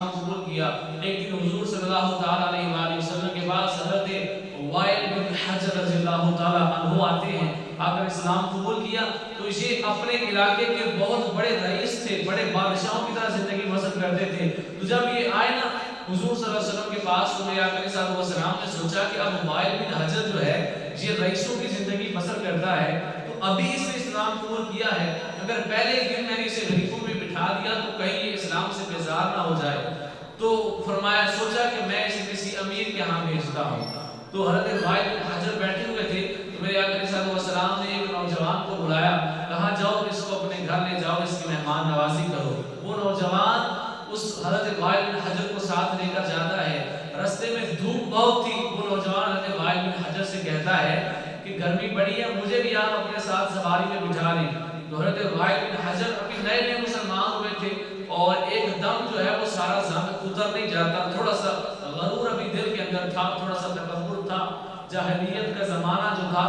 قبول کیا۔ ایک دن حضور صلی اللہ تعالیٰ علیہ وآلہ وسلم کے پاس حضرت وائل بن حجر رضی اللہ تعالیٰ عنہ آتے ہیں، آ کر اسلام قبول کیا تو یہ اپنے علاقے کے بہت بڑے رئیس تھے، بڑے بادشاہوں کی طرح زندگی بسر کرتے تھے۔ تو جب یہ آئے نا حضور صلی اللہ علیہ وسلم کے پاس تو نبی اکرم صلی اللہ علیہ وسلم نے سوچا کہ اب وائل بن حجر جو ہے یہ رئیسوں کی زندگی بسر کرتا ہے، تو ابھی اس نے اسلام قبول کیا ہے، اگر پہلے دن میں نے اسے غریبوں میں بٹھا دیا تو کہیں یہ اسلام سے بیزار نہ ہو جائے۔ تو فرمایا سوچا کہ میں اسے کسی امیر کے ہاں بھیجتا ہوں۔ تو حضرت وائل بن حجر بیٹھے ہوئے تھے تو میرے آقا صلی اللہ علیہ وسلم نے ایک نوجوان کو بلایا، کہا جاؤ اس کو اپنے گھر لے جاؤ، اس کی مہمان نوازی کرو۔ وہ نوجوان اس حضرت وائل بن حجر کو ساتھ لے کر جاتا ہے، رستے میں دھوپ بہت تھی، وہ نوجوان حضرت وائل بن حجر سے کہتا ہے کہ گرمی بڑی ہے، مجھے بھی آپ اپنے ساتھ سواری میں بٹھا لیں۔ تو حضرت وائل بن حجر ابھی نئے نئے مسلمان ہوئے تھے اور ایک دم جو ہے وہ سارا زنگ اتر نہیں جاتا، تھوڑا سا غرور ابھی دل کے اندر تھا، تھوڑا سا تکبر تھا، جاہلیت کا زمانہ جو تھا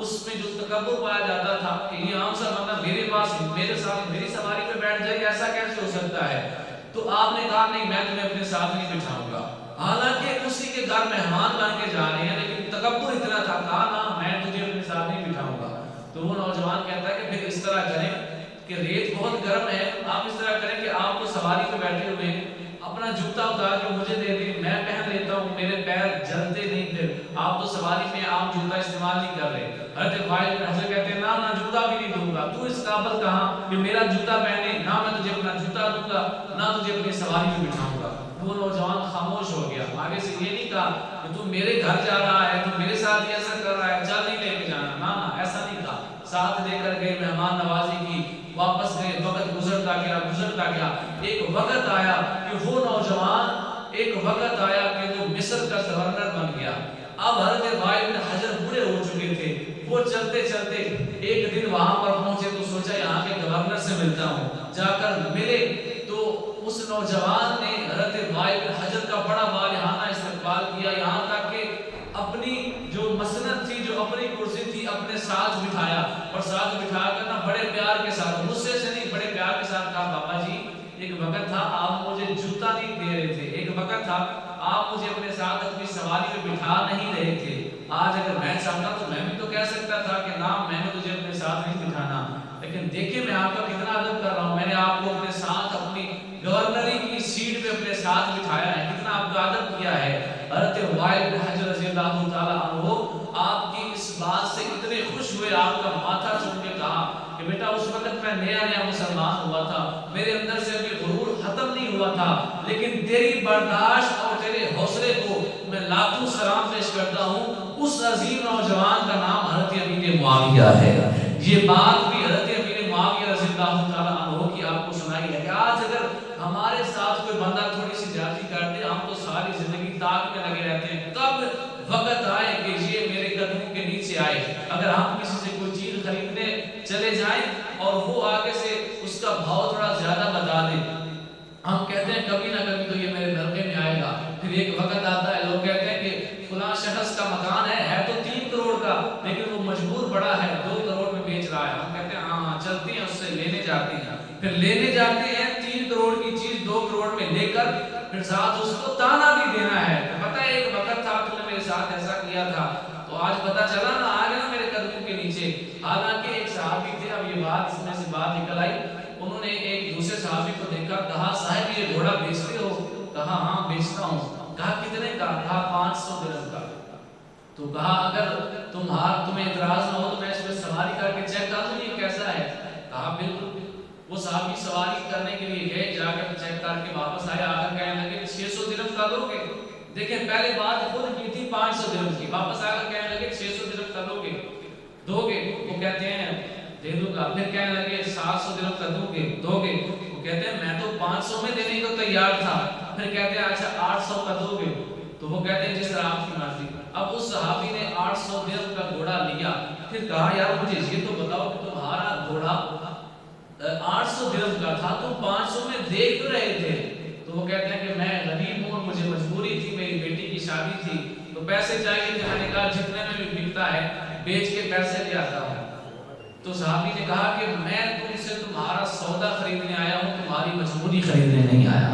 اس میں جو تکبر پایا جاتا تھا کہ یہ عام سا بندہ میرے پاس میرے ساتھ میری سواری پہ بیٹھ جائے، ایسا کیسے ہو سکتا ہے؟ تو آپ نے کہا نہیں میں تمہیں اپنے ساتھ نہیں بٹھاؤں گا، حالانکہ اسی کے گھر مہمان بن کے جا رہے ہیں لیکن تکبر اتنا تھا، کہا نا میں تجھے اپنے ساتھ نہیں بٹھاؤں گا۔ تو وہ نوجوان کہتا ہے کہ پھر اس طرح کریں کہ ریت بہت گرم ہے، آپ اس طرح کریں کہ آپ کو سواری پہ بیٹھے ہوئے اپنا جوتا اتار کے مجھے دے دیں، میں پہن لیتا ہوں، میرے پیر جلتے نہیں، پھر آپ تو سواری میں عام جوتا استعمال نہیں کر رہے۔ حضرت وائل بن حجر کہتے ہیں نہ جوتا بھی نہیں دوں گا، تو اس قابل کہاں کہ میرا جوتا پہنے، نہ میں تجھے اپنا جوتا دوں گا نہ تجھے اپنی سواری میں بٹھاؤں گا۔ وہ نوجوان خاموش ہو گیا، آگے سے یہ نہیں کہا کہ تو میرے گھر جا رہا ہے، تو میرے ساتھ یہ ایسا کر رہا ہے، چل نہیں لے کے جانا، نہ ایسا نہیں کہا، ساتھ لے کر گئے، مہمان نوازی کی، واپس گئے، وقت گزرتا گیا، ایک وقت آیا کہ وہ نوجوان کہ وہ مصر کا گورنر بن گیا۔ اب حضرت وائل بن حجر بوڑھے ہو چکے تھے، وہ چلتے چلتے ایک دن وہاں پر پہنچے تو سوچا یہاں کے گورنر سے ملتا ہوں، جا کر ملے تو اس نوجوان نے حضرت وائل بن حجر کا بڑا والہانہ استقبال کیا، یہاں تک کہ اپنی جو مسند تھی، جو اپنی کرسی تھی، اپنے ساتھ بٹھایا اور ساتھ بٹھا کر نا بڑے پیار کے ساتھ، غصے سے نہیں بڑے پیار کے ساتھ کہا بابا جی ایک وقت تھا آپ مجھے جوتا نہیں دے رہے تھے، ایک وقت تھا آپ مجھے اپنے ساتھ اپنی سواری میں بٹھا نہیں رہے تھے، آج اگر میں چاہتا تو میں بھی تو کہہ سکتا تھا کہ نا میں نے تجھے اپنے ساتھ نہیں بٹھانا، لیکن دیکھیں میں آپ کا کتنا ادب کر رہا ہوں، میں نے آپ کو اپنے ساتھ اپنی گورنری کی سیٹ پہ اپنے ساتھ بٹھایا ہے، کتنا آپ کا ادب کیا ہے۔ حضرت وائل بن حجر رضی اللہ تعالیٰ عنہ آپ کی اس بات سے اتنے خوش ہوئے، آپ کا ماتھا چوم کے کہا کہ بیٹا اس وقت میں نیا مسلمان ہوا تھا، میرے اندر سے ابھی غرور ختم نہیں ہوا تھا، لیکن تیری برداشت اور تیرے حوصلے کو میں لاکھوں سلام پیش کرتا ہوں۔ اس عظیم نوجوان کا نام حضرت امیر معاویہ ہے۔ یہ بات بھی حضرت امیر معاویہ رضی اللہ تعالیٰ عنہ کی آپ کو سنائی ہے کہ آج اگر ہمارے ساتھ کوئی بندہ تھوڑی سی زیادتی کرتے ہم تو ساری زندگی تاک میں لگے رہتے ہیں، کب وقت آئے کہ یہ میرے قدموں کے نیچے آئے۔ اگر ہم کسی سے کوئی چیز خریدنے چلے جائیں اور وہ آگے سے اس کا بھاؤ تھوڑا زیادہ بتا دیں، ہم کہتے ہیں کبھی نہ کبھی تو یہ میرے دھرکے میں آئے گا، پھر ایک وقت آتا ہے لوگ کہتے ہیں کہ فلاں شخص کا مکان ہے تو 3 کروڑ کا لیکن وہ مجبور پڑا ہے 2 کروڑ میں بیچ رہا ہے، ہم کہتے ہیں ہاں چلتے ہیں اس سے لینے جاتے ہیں، پھر لینے جاتے ہیں 3 کروڑ کی چیز 2 کروڑ میں لے کر پھر ساتھ اس کو تانا بھی دینا ہے، پتہ ہے ایک وقت تھا تو نے میرے ساتھ ایسا کیا تھا تو آج پتہ چلا نا آ گیا میرے قدموں کے نیچے۔ حالانکہ ایک صحابی تھے، اب یہ بات اس میں سے بات نکل آئی، انہوں نے ایک دوسرے صحابی کو دیکھا، کہا صاحب یہ گھوڑا بیچتے ہو؟ کہا ہاں بیچتا ہوں۔ کہا کتنے کا؟ کہا 500 درہم کا۔ تو کہا اگر تمہیں اعتراض نہ ہو تو میں اس میں سواری کر کے چیک کر دوں یہ کیسا ہے؟ کہا بالکل۔ وہ صحابی سواری کرنے کے لیے گئے، جا کر چیک کر کے واپس آئے، آ کر کہنے لگے 600 درہم کا دو گے؟ دیکھیں پہلے بات خود کی تھی 500 درہم کی، واپس آ کر کہنے لگے 600 درہم کا دو گے؟ وہ کہتے ہیں دے دوں گا۔ پھر کہنے لگے 700 درہم کا دو گے؟ وہ کہتے ہیں میں تو 500 میں دینے کو تیار تھا۔ پھر کہتے ہیں اچھا 800 کا دو گے؟ تو وہ کہتے ہیں جس طرح آپ کی مرضی۔ اب اس صحابی نے 800 درہم کا گھوڑا لیا، پھر کہا یار مجھے یہ تو بتاؤ کہ تمہارا گھوڑا 800 درہم کا تھا، تم 500 میں دیکھ رہے تھے؟ تو وہ کہتے ہیں کہ میں غریب ہوں اور مجھے مجبوری تھی، میری بیٹی کی شادی تھی تو پیسے چاہیے تھے، میں نے کہا جتنے میں بھی بکتا ہے بیچ کے پیسے لے آتا ہوں۔ تو صحابی نے کہا کہ میں تم سے تمہارا سودا خریدنے آیا ہوں، تمہاری مجبوری خریدنے نہیں آیا۔